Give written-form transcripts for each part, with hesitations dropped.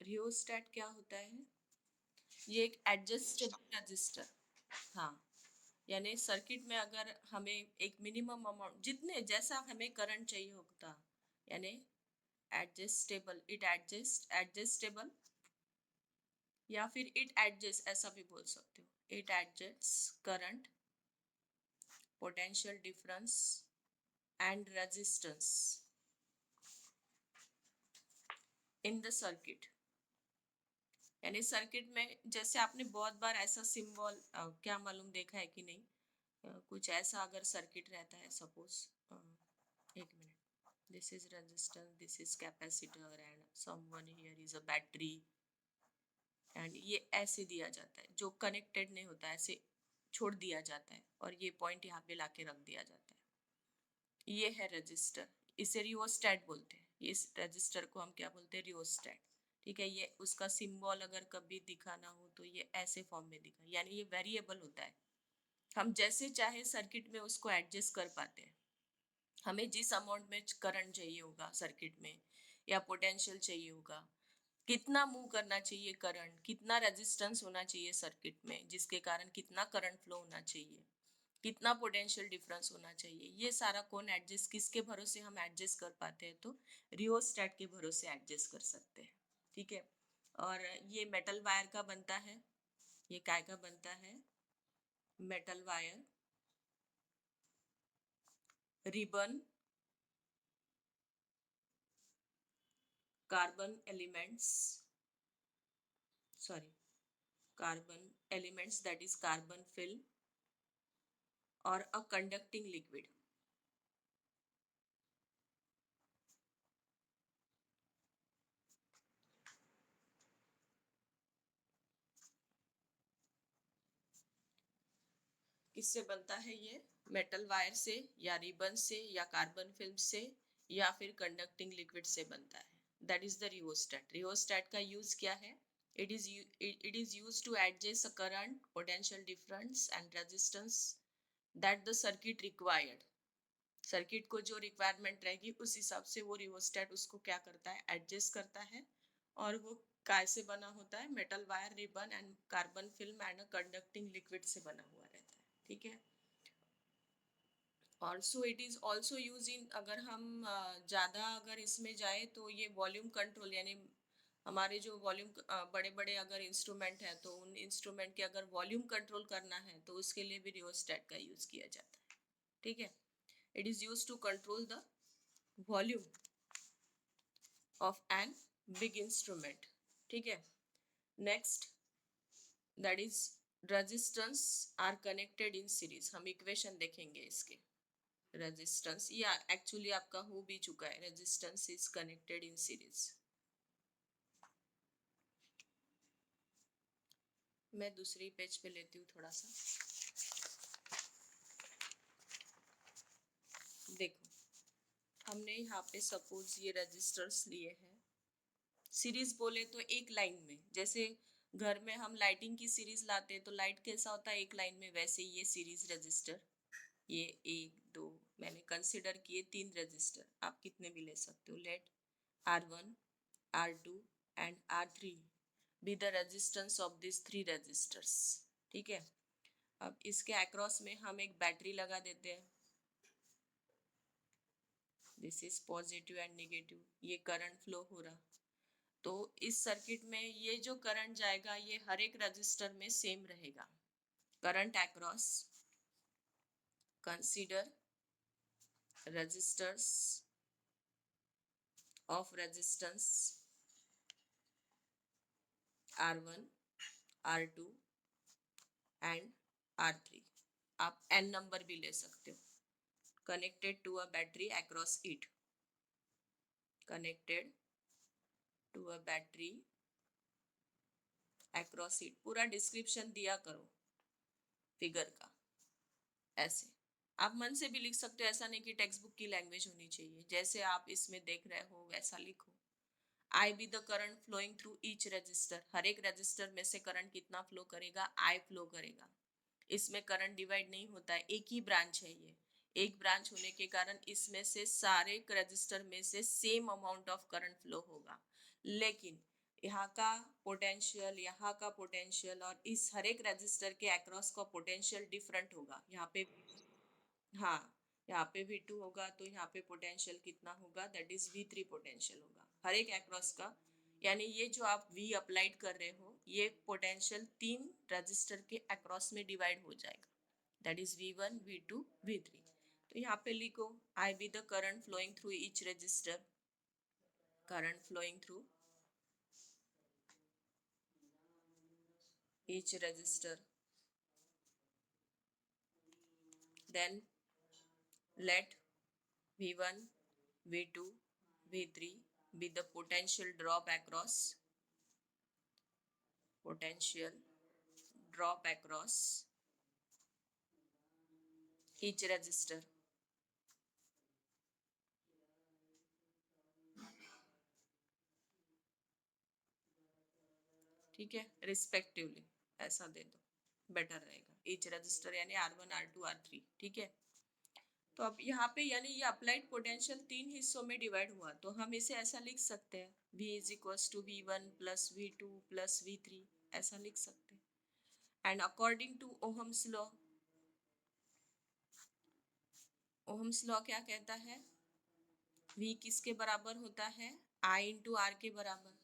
Rheostat क्या होता है? ये एक एडजस्टेबल रजिस्टर। हाँ, यानी सर्किट में अगर हमें एक मिनिमम अमाउंट जितने जैसा हमें करंट चाहिए होता, यानी एडजस्टेबल, इट एडजस्टेबल, या फिर इट एडजस्ट, ऐसा भी बोल सकते हो। It adjust current, potential difference and resistance in the circuit. यानी सर्किट में जैसे आपने बहुत बार ऐसा सिंबल, क्या मालूम देखा है कि नहीं, कुछ ऐसा अगर सर्किट रहता है, सपोज, एक minute, this is resistance, this is capacitor and someone here is a battery, and ये ऐसे दिया जाता है, जो कनेक्टेड नहीं होता ऐसे छोड़ दिया जाता है, और ये पॉइंट यहाँ पे लाके रख दिया जाता है। ये है रजिस्टर, इसे रियोस्टैट बोलते हैं। इस रजिस्टर को हम क्या बोलते हैं? रियोस्टैट। ठीक है, ये उसका सिंबल अगर कभी दिखाना हो तो ये ऐसे फॉर्म में दिखा, यानी ये वेरिएबल होता है, हम जैसे चाहे सर्किट में उसको एडजस्ट कर पाते हैं। हमें जिस अमाउंट में करंट चाहिए होगा सर्किट में, या पोटेंशियल चाहिए होगा, कितना मूव करना चाहिए करंट, कितना रेजिस्टेंस होना चाहिए सर्किट में जिसके कारण कितना करंट फ्लो होना चाहिए, कितना पोटेंशियल डिफरेंस होना चाहिए, ये सारा कौन एडजस्ट, किसके भरोसे हम एडजस्ट कर पाते हैं? तो रियोस्टैट के भरोसे एडजस्ट कर सकते हैं। ठीक है, और ये मेटल वायर का बनता है। ये काय का बनता है? Metal wire, ribbon, carbon elements, sorry, carbon elements, that is carbon film, or a conducting liquid। किससे बनता है ये? मेटल वायर से, या रिबन से, या कार्बन फिल्म से, या फिर कंडक्टिंग लिक्विड से बनता है। That is the rheostat. Rheostat का यूज क्या है? it is used to adjust the current, potential difference and resistance that the circuit required। Circuit को जो रिक्वायरमेंट रहेगी उस हिसाब से वो रियोस्टैट उसको क्या करता है? एडजस्ट करता है। और वो काय से बना होता है? Metal wire, ribbon and carbon film and conducting liquid से बना हुआ रहता है। ठीक है, also it is also use in, अगर हम ज़्यादा अगर इसमें जाए तो ये वॉल्यूम कंट्रोल, यानी हमारे जो वॉल्यूम बड़े बड़े अगर इंस्ट्रूमेंट हैं तो उन इंस्ट्रूमेंट के अगर वॉल्यूम कंट्रोल करना है तो उसके लिए भी रियोस्टैट का यूज किया जाता है। ठीक है, it is used to control the volume of an big instrument। ठीक है, next, that is resistance are connected in series। हम इक्वेशन देखेंगे इसके। रेजिस्टेंस, या एक्चुअली आपका हो भी चुका है, resistance is connected in series. मैं दूसरी पेज पे लेती हूँ थोड़ा सा, देखो, हमने यहाँ पे सपोज ये रजिस्टर्स लिए हैं, सीरीज बोले तो एक लाइन में, जैसे घर में हम लाइटिंग की सीरीज लाते हैं तो लाइट कैसा होता है? एक लाइन में, वैसे ये सीरीज रजिस्टर, ये एक दो, मैंने कंसिडर किए 3 रजिस्टर, आप कितने भी ले सकते हो। Let R1, R2 and R3 be the resistance of this 3 registers. ठीक है, अब इसके अक्रॉस में हम एक बैटरी लगा देते हैं। This is positive and negative, ये करंट फ्लो हो रहा। तो इस सर्किट में ये जो करंट जाएगा ये हर एक रजिस्टर में सेम रहेगा। Current across, consider resistors of resistance R1, R2 and R3। आप n नंबर भी ले सकते हो। Connected to a battery across it, connected to a battery across it, पूरा डिस्क्रिप्शन दिया करो फिगर का। ऐसे आप मन से भी लिख सकते हो, ऐसा नहीं कि टेक्स्ट बुक की लैंग्वेज होनी चाहिए, जैसे आप इसमें देख रहे हो वैसा लिखो। I B the current flowing through each resistor, हर एक रजिस्टर में से करंट कितना फ्लो करेगा? आई फ्लो करेगा। इसमें करंट डिवाइड नहीं होता है, एक ही ब्रांच है ये, एक ब्रांच होने के कारण इसमें से सारे रजिस्टर में से same amount of current flow होगा। लेकिन यहाँ का पोटेंशियल, यहाँ का पोटेंशियल और इस हर एक रजिस्टर के अक्रॉस का पोटेंशियल डिफरेंट होगा। यहाँ पे हाँ, यहाँ पे V2 होगा तो यहाँ पे पोटेंशियल कितना होगा, दैट इज V3 पोटेंशियल होगा हर एक अक्रॉस का। यानी ये जो आप V अप्लाइड कर रहे हो ये पोटेंशियल तीन रजिस्टर के अक्रॉस में डिवाइड हो जाएगा, that is V1 V2 V3। तो यहाँ पे लिखो I be the current flowing through each register, current flowing through each register, then let V1 V2 V3 be the potential drop across, potential drop across each register। ठीक है, respectively ऐसा दे दो, better रहेगा। Each resistor यानी R1 R2 R3। ठीक है, तो अब यहाँ पे यानी ये अप्लाइड पोटेंशियल तीन हिस्सों में डिवाइड हुआ तो हम इसे ऐसा लिख सकते हैं V is equals to V1 plus V2 plus V3, ऐसा लिख सकते हैं। And according to Ohm's law, Ohm's law क्या कहता है, V किसके बराबर होता है, I इंटू R के बराबर।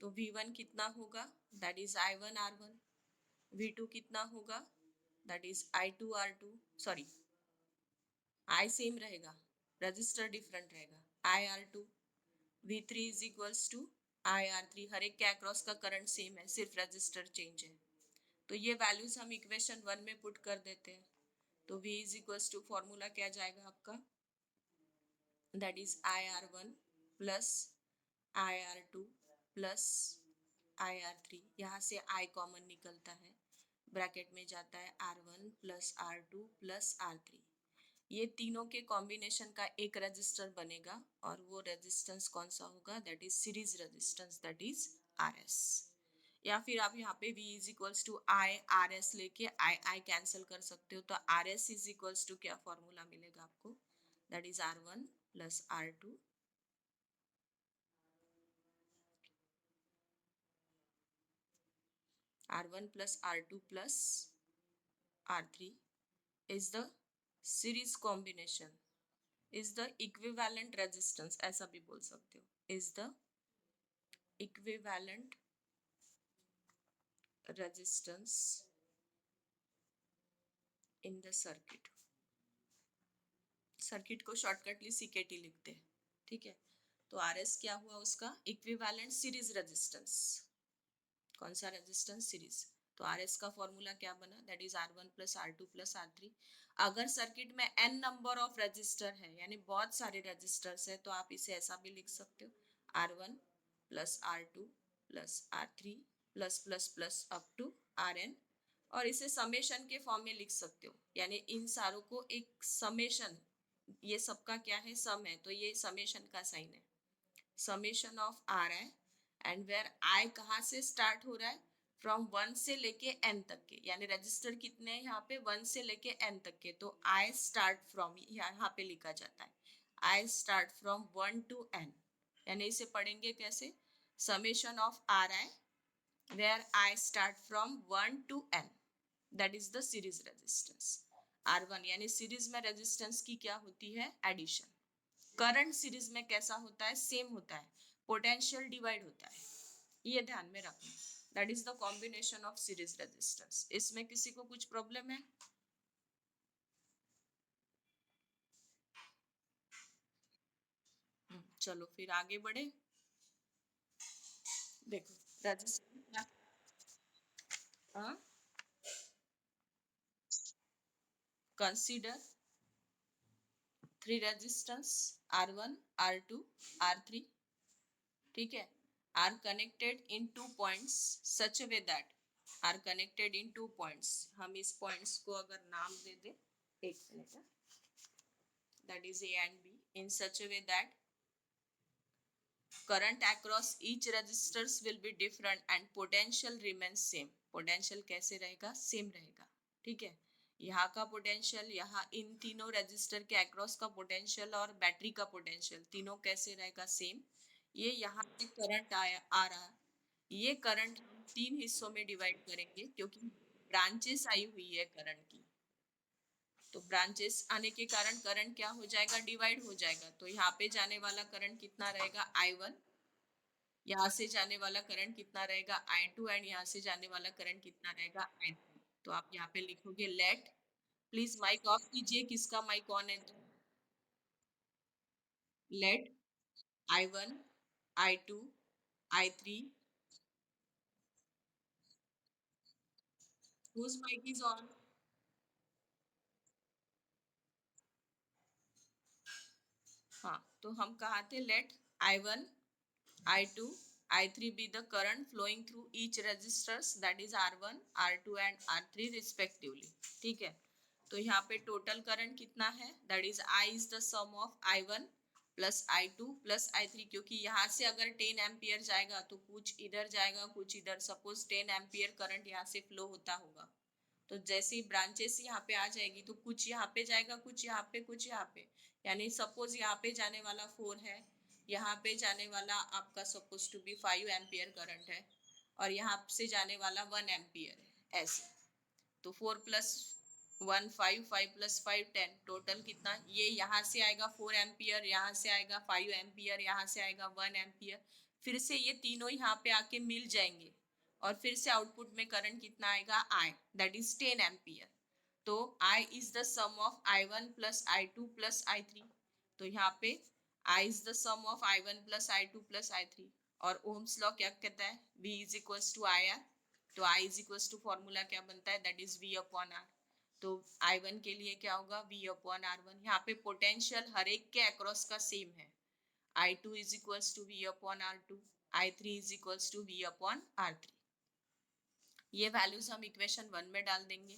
तो V1 कितना होगा, that is I1 R1। V2 कितना होगा, that is I2 R2, sorry I same रहेगा, रजिस्टर डिफरेंट रहेगा, IR2। V3 is equals to IR3, हर एक के अक्रॉस का करंट सेम है, सिर्फ रजिस्टर चेंज है। तो ये वैल्यूज हम इक्वेशन 1 में पुट कर देते हैं। तो V is equals to formula क्या जाएगा आपका, that is IR1 plus IR2 plus IR3, यहाँ से I कॉमन निकलता है, ब्रैकेट में जाता है R1 plus R2 plus R3। ये तीनों के कॉम्बिनेशन का एक रेजिस्टर बनेगा और वो रेजिस्टेंस कौन सा होगा, that is series resistance, that is RS। या फिर आप यहाँ पे V is equals to I RS लेके I कैंसिल कर सकते हो। तो RS इज इक्वल्स टू क्या फॉर्मूला मिलेगा आपको, that is R1 plus R2 R1 plus R2 plus R3 is the series combination, is the equivalent resistance, ऐसा भी बोल सकते हो, is the equivalent resistance in the circuit। Circuit को shortcutly CKT लिखते हैं। ठीक है, तो RS क्या हुआ उसका, इक्विवेलेंट सीरीज रेजिस्टेंस। कौन सा रेजिस्टेंस, सीरीज। तो RS का फॉर्मूला क्या बना, that is R1 plus R2 plus R3। अगर सर्किट में n नंबर ऑफ रजिस्टर है यानी बहुत सारे रजिस्टर्स है तो आप इसे ऐसा भी लिख सकते हो, R1 plus R2 plus R3 plus plus plus up to Rn, और इसे समेशन के फॉर्म में लिख सकते हो, यानी इन सारों को एक समेशन, ये सबका क्या है, सम है, तो ये समेशन का साइन है, summation of Ri। And where I कहाँ से स्टार्ट हो रहा है, फ्रॉम 1 से लेके n तक के, यानी रजिस्टर कितने हैं यहाँ पे, 1 से लेके n तक के। तो I स्टार्ट फ्रॉम, यहाँ पे लिखा जाता है I start from 1 to n, यानी इसे पढ़ेंगे कैसे, summation of Ri where I start from 1 to n, that is the series resistance। R1 यानी सीरीज में रेजिस्टेंस की क्या होती है, एडिशन। करंट सीरीज में कैसा होता है, सेम होता है, पोटेंशियल डिवाइड होता है, ये ध्यान में रखना, that is the combination of series resistance. इसमें किसी को कुछ प्रॉब्लम है, चलो फिर आगे बढ़े। देखो resistance, consider three resistance R1 R2 R3, ठीक है, are connected in two points such way that, are connected in two points, हम इस पॉइंट्स को अगर नाम दे दे, एक minute, that is A and B, in such way that current across each resistors will be different and potential remains same। potential कैसे रहेगा, सेम रहेगा। ठीक है, यहाँ का पोटेंशियल, यहाँ इन तीनों रेजिस्टर के अक्रॉस का पोटेंशियल और बैटरी का पोटेंशियल तीनों कैसे रहेगा, सेम। ये यहाँ से करंट आ रहा है ये करंट हम तीन हिस्सों में डिवाइड करेंगे क्योंकि ब्रांचेस आई हुई है करंट की। तो ब्रांचेस आने के कारण करंट क्या हो जाएगा, डिवाइड हो जाएगा। तो यहाँ पे जाने वाला करंट कितना रहेगा, I1। यहाँ से जाने वाला करंट कितना रहेगा, I2। एंड यहाँ से जाने वाला करंट कितना रहेगा, I3। तो आप यहाँ पे लिखोगे लेट, प्लीज माइक ऑफ कीजिए, किसका माइक ऑन है तो। Let I1, I2, I3, whose mic is on? हाँ, तो हम कहा थे late I1, I2, I3 be the current flowing through each resistors, that is R1, R2 and R3 respectively। ठीक है, तो यहाँ पे टोटल करंट कितना है, that is I is the sum of I1 plus I2 plus I3। क्योंकि यहाँ से अगर 10 एम्पियर जाएगा तो कुछ इधर जाएगा कुछ इधर, सपोज 10 एम्पियर करंट यहाँ से फ्लो होता होगा, तो जैसे ही ब्रांचेस यहाँ पे आ जाएगी तो कुछ यहाँ पे जाएगा कुछ यहाँ पे कुछ यहाँ पे। यानी सपोज यहाँ पे जाने वाला 4 है, यहाँ पे जाने वाला आपका suppose to be 5 ampere current है, और यहाँ से जाने वाला 1 एम्पियर है ऐसे। तो 4 + 1 5, 5 + 5 10, टोटल कितना, ये यहाँ से आएगा 4 एम्पियर, यहाँ से आएगा 5 एम्पियर, यहाँ से आएगा 1 एम्पियर। फिर से ये तीनों यहाँ पे आके मिल जाएंगे, और फिर से आउटपुट में करंट कितना आएगा, I, दैट इज 10 एम्पियर। तो I is the sum of I1 plus I2 plus I3। तो यहाँ पे I is the sum of I1 plus I2 plus I3। और ओम्स लॉ क्या कहता है, V is equals to IR। तो I is equals to formula क्या बनता है, that is V upon R। तो I1 के लिए क्या होगा, V अपॉन R1। यहाँ पे पोटेंशियल हर एक के अक्रॉस का सेम है। I2 is equals to V upon R2, I3 is equals to V upon R3। ये वैल्यूज हम इक्वेशन 1 में डाल देंगे,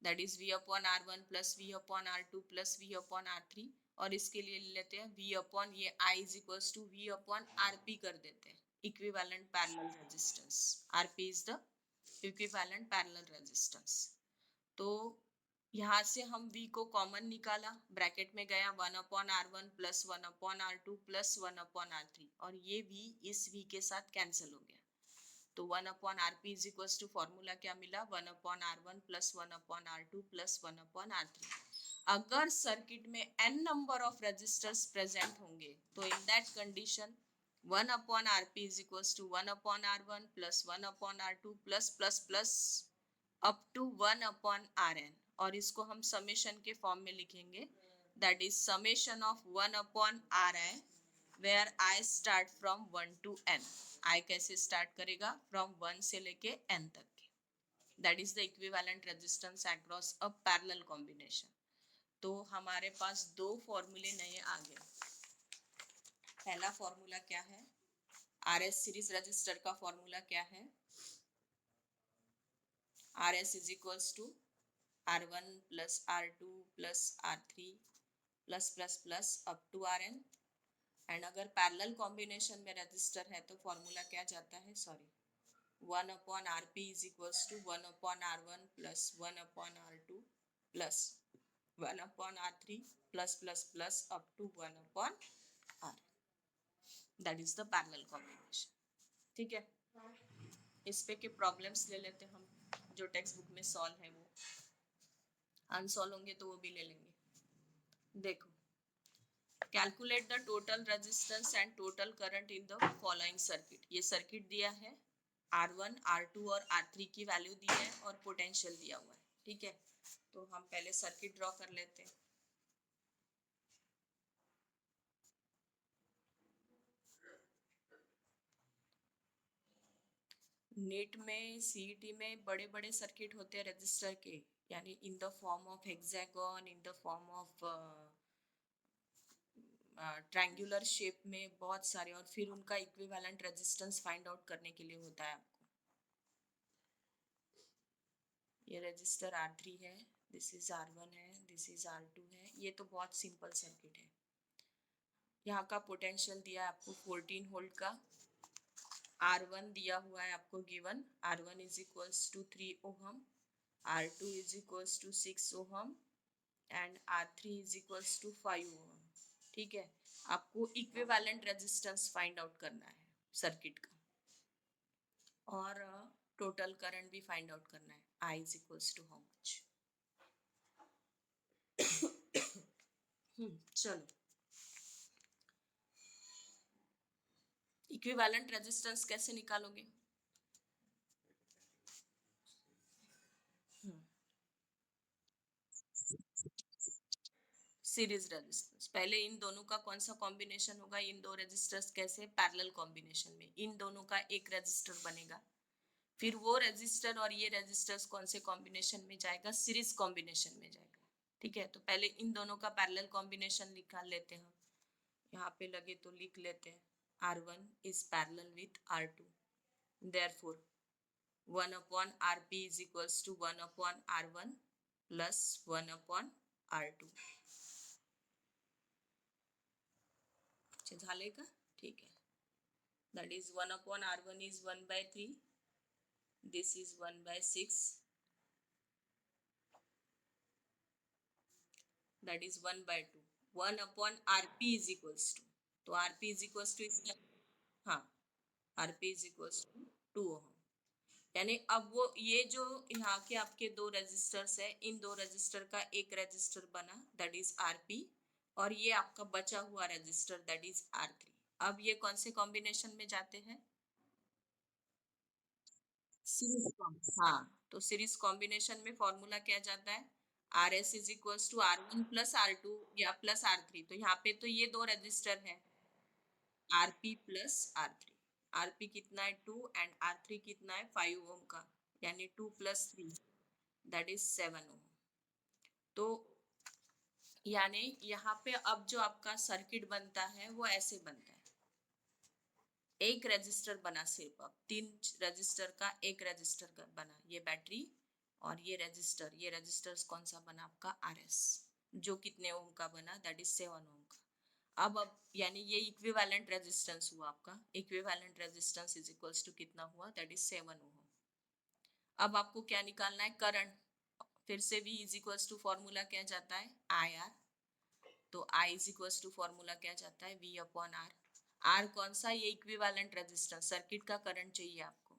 that is V upon R1 plus V upon R2 plus V upon R3। और इसके लिए लेते हैं V अपॉन ये I is equals to V upon RP कर देते हैं, equivalent parallel resistance. RP is the equivalent parallel resistance. तो यहाँ से हम V को कॉमन निकाला, ब्रैकेट में गया 1/R1 plus 1/R2 plus 1/R3, और ये V इस V के साथ कैंसिल हो गया। तो 1/RP is equals to formula क्या मिला, 1/R1 plus 1/R2 plus 1/R3। अगर सर्किट में n number of resistors present होंगे तो in that condition 1/RP is equals to 1/R1 plus 1/R2 plus plus plus up to 1/Rn। और इसको हम summation के फॉर्म में लिखेंगे, that is summation of 1/Ri, where I start from 1 to n। I कैसे start करेगा, from 1 से लेके n तक के, that is the equivalent resistance across a parallel combination. तो हमारे पास दो फॉर्मूले नए आ गए। पहला फॉर्मूला क्या है, RS सीरीज रजिस्टर का फॉर्मूला क्या है, RS is equals to R1 plus R2 plus R3 plus plus plus up to Rn। And अगर पैरेलल कॉम्बिनेशन में रजिस्टर है तो फॉर्मूला क्या जाता है, sorry, 1/RP is equals to 1/R1 plus 1/R2 plus 1/R3 plus plus plus up to 1/R। That is the parallel combination. ठीक है, इस पे के प्रॉब्लम्स ले लेते हम, जो टेक्स्ट बुक में सॉल्व है वो, अनसॉल्व होंगे तो वो भी ले लेंगे। देखो, calculate the total resistance and total current in the following circuit. ये सर्किट दिया है, R1, R2 और R3 की वैल्यू दी है और पोटेंशियल दिया हुआ है। ठीक है, तो हम पहले सर्किट ड्रॉ कर लेते हैं। नीट में, सीईटी में बड़े बड़े सर्किट होते हैं रजिस्टर के, यानी in the form of hexagon, in the form of triangular shape में बहुत सारे, और फिर उनका इक्विवेलेंट रेजिस्टेंस फाइंड आउट करने के लिए होता है आपको। ये रजिस्टर R3 है, दिस इज R1 है, दिस इज R2 है। ये तो बहुत सिंपल सर्किट है। यहाँ का पोटेंशियल दिया है आपको 14 वोल्ट का, R1 दिया हुआ है आपको given, R1 is equals to 3 ohm, R2 is equals to 6 ohm and R3 is equals to 5 ohm. ठीक है, आपको इक्विवेलेंट रेजिस्टेंस फाइंड आउट करना है सर्किट का। और टोटल करंट भी फाइंड आउट करना है, I is equals to how much. चलो, इक्विवेलेंट रेजिस्टेंस कैसे निकालोगे? सीरीज रेजिस्टेंस, पहले इन दोनों का कौन सा कॉम्बिनेशन होगा? इन दो रेजिस्टर्स कैसे पैरेलल कॉम्बिनेशन में, इन दोनों का एक रेजिस्टर बनेगा, फिर वो रेजिस्टर और ये रेजिस्टर्स कौन से कॉम्बिनेशन में जाएगा? सीरीज कॉम्बिनेशन में जाएगा। ठीक है, तो पहले इन दोनों का पैरेलल कॉम्बिनेशन निकाल लेते हैं हम। यहाँ पे लगे तो लिख लेते हैं, R1 is parallel with R2, therefore 1 upon Rp is equals to 1 upon R1 plus 1 upon R2। झाले का? ठीक है, that is 1 upon R1 is 1 by 3, this is 1 by 6, that is 1 by 2, 1 upon Rp is equals to, तो Rp is equals to इसका, हाँ, Rp is equals to 2 ओम। यानी अब वो ये जो यहाँ के आपके दो रेजिस्टर्स है, इन दो रेजिस्टर का एक रेजिस्टर बना, दैट इज Rp, और ये आपका बचा हुआ रेजिस्टर दैट इज R3। अब ये कौन से कॉम्बिनेशन में जाते हैं? सीरीज कॉम्बिनेशन, हाँ, तो सीरीज कॉम्बिनेशन में फॉर्मूला क्या जाता है? R S is equals to R1 plus R2 या प्लस R3, तो यहाँ पे तो ये दो रजिस्टर है, Rp प्लस R3। Rp कितना है 2 एंड R3 कितना है 5 ओम का, यानी 2 प्लस 3 दैट इज 7 ओम। तो यानी यहाँ पे अब जो आपका सर्किट बनता है वो ऐसे बनता है, एक रजिस्टर बना, सिर्फ अब तीन रजिस्टर का एक रजिस्टर का बना, ये बैटरी और ये रजिस्टर्स कौन सा बना आपका? RS, जो कितने ओम का बना? दैट इज 7 ओम का। अब यानी ये इक्विवेलेंट रेजिस्टेंस हुआ आपका, equivalent resistance is equals to कितना हुआ? That is 7 ohm. अब आपको क्या निकालना है? करंट। फिर से V is equals to formula क्या जाता है? IR, तो I is equals to formula क्या जाता है? V upon R। R कौन सा? ये इक्विवेलेंट रेजिस्टेंस, सर्किट का करंट चाहिए आपको,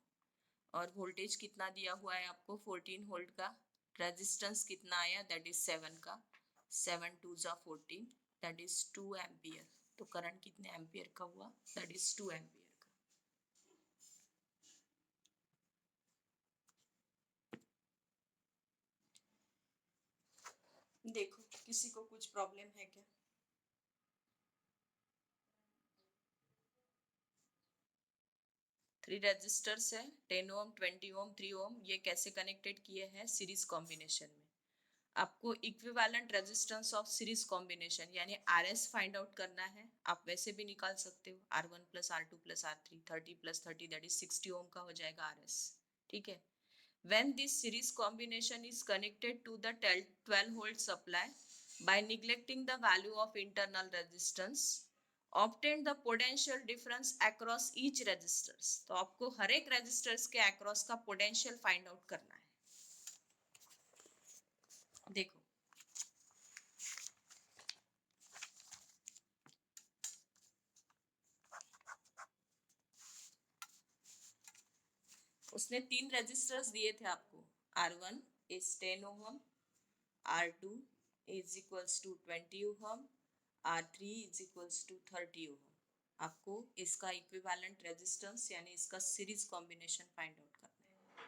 और वोल्टेज कितना दिया हुआ है आपको? 14 वोल्ट का। रेजिस्टेंस कितना आया? दैट इज 7 का, 7 2 जा 14, दैट इज 2 एम्पियर। तो करंट कितने एम्पियर का हुआ? दैट इज 2 एम्पियर का। देखो किसी को कुछ प्रॉब्लम है क्या? थ्री रजिस्टर्स है, 10 ओम, 20 ओम, 3 ओम, ये कैसे कनेक्टेड किए हैं? सीरीज कॉम्बिनेशन में। आपको equivalent resistance of series combination यानी RS फाइंड आउट करना है। आप वैसे भी निकाल सकते हो, R1 plus R2 plus R3, 30 plus 30 that is 60 ओम का हो जाएगा RS। ठीक है, when this series combination is connected to the 12 volt supply by neglecting the value of internal resistance, obtain the potential difference across each resistors। तो आपको हर एक resistors के across का पोटेंशियल फाइंड आउट करना है। देखो उसने तीन रेजिस्टर्स दिए थे आपको, R1 is 10 Om, R2 is equals to 20 Om, R3 is equals to 30 ओम। आपको इसका इक्विवेलेंट रेजिस्टेंस यानी इसका सीरीज कॉम्बिनेशन फाइंड आउट करना है।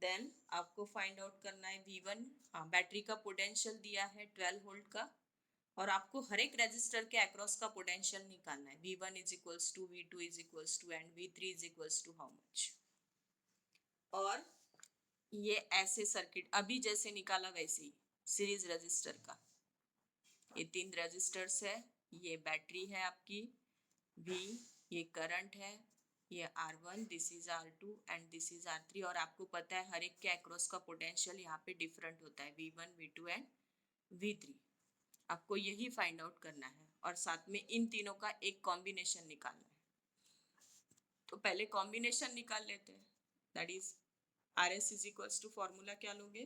देन आपको फाइंड आउट करना है V1, हाँ, बैटरी का पोटेंशियल दिया है 12 वोल्ट का, और आपको हर एक रेजिस्टर के अक्रॉस का पोटेंशियल निकालना है। V1 is equals to V2 is equals to and V3 is equals to how much। और ये ऐसे सर्किट अभी जैसे निकाला वैसे ही, सीरीज रजिस्टर का, ये तीन रजिस्टर्स है, ये बैटरी है आपकी V, ये करंट है, ये R1, this is R2 and this is R3, और आपको पता है हर एक के अक्रॉस का पोटेंशियल यहाँ पे डिफरेंट होता है, V1 V2 एंड V3। आपको यही फाइंड आउट करना है और साथ में इन तीनों का एक कॉम्बिनेशन निकालना है। तो पहले कॉम्बिनेशन निकाल लेते हैं, that is RS is equals to formula क्या लोगे?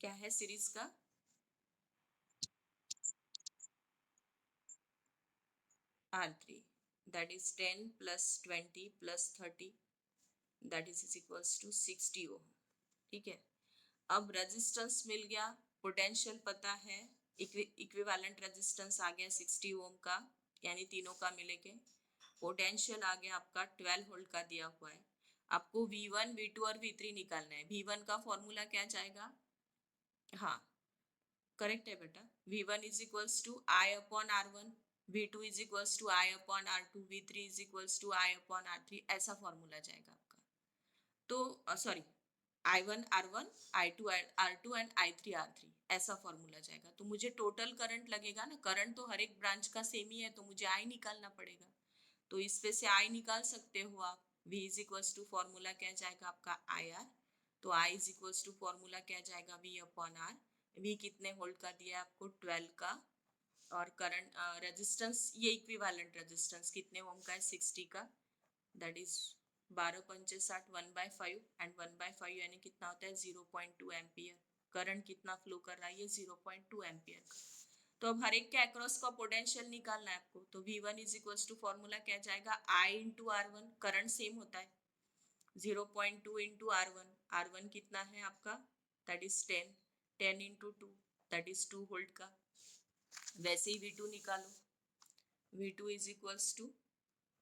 क्या है सीरीज का? R3 that is 10 plus 20 plus 30, that is equals to 60 ohm. ठीक है, अब रेजिस्टेंस मिल गया, पोटेंशियल पता है, इक्विवेलेंट रेजिस्टेंस आ गया 60 ओम का, यानी तीनों का मिलेके। पोटेंशियल आ गया आपका 12 वोल्ट का दिया हुआ है। आपको V1 V2 और V3 निकालना है। V1 का फॉर्मूला क्या जाएगा? हाँ, करेक्ट है बेटा। V1 is equals to I upon R1, V2 is equals to I upon R2, V3 is equals to I upon R3, ऐसा फॉर्मूला जाएगा आपका। तो sorry, I1 R1, I2 R2 and I3 R3, ऐसा formula जाएगा। तो मुझे total current लगेगा ना, करंट तो हर एक ब्रांच का सेम ही है, तो मुझे I निकालना पड़ेगा। तो इस पे से I निकाल सकते हो आप। V is equals to formula क्या जाएगा आपका IR, तो I is equals to formula क्या जाएगा V अपॉन R। V कितने वोल्ट का दिया है आपको? 12 का। और करंट रेजिस्टेंस, ये इक्विवेलेंट रेजिस्टेंस कितने ओम का है? 60 का, दैट इज 12×5 1/5, एंड 1/5 यानी कितना होता है? 0.2 एम्पियर। करंट कितना फ्लो कर रहा है? ये 0.2 एम्पियर का। तो अब हर एक के अक्रॉस का पोटेंशियल निकालना है आपको। तो V1 is equals to formula क्या जाएगा? I into R1, current same होता है, 0.2 इंटू R1, R1 कितना है आपका? That is 10, 10 into 2, that is 2 volt का। वैसे ही V2 निकालो, V2 is equals to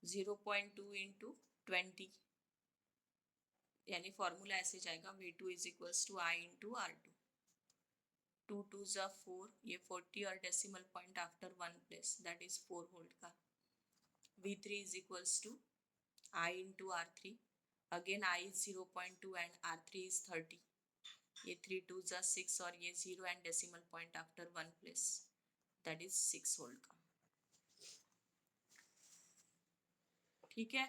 0.2 into 20, यानी फॉर्मूला ऐसे जाएगा, V2 is equals to I into R2, 2 2 ज़ा 4, ये 40 और decimal point after 1 place, that is 4 volt का। V3 is equals to I into R3, again I इज 0.2 एंड R3 इज 30, ये 3 2 ज़ा 6 और ये 0 and decimal point after 1 place, that is 6 volt का। ठीक है,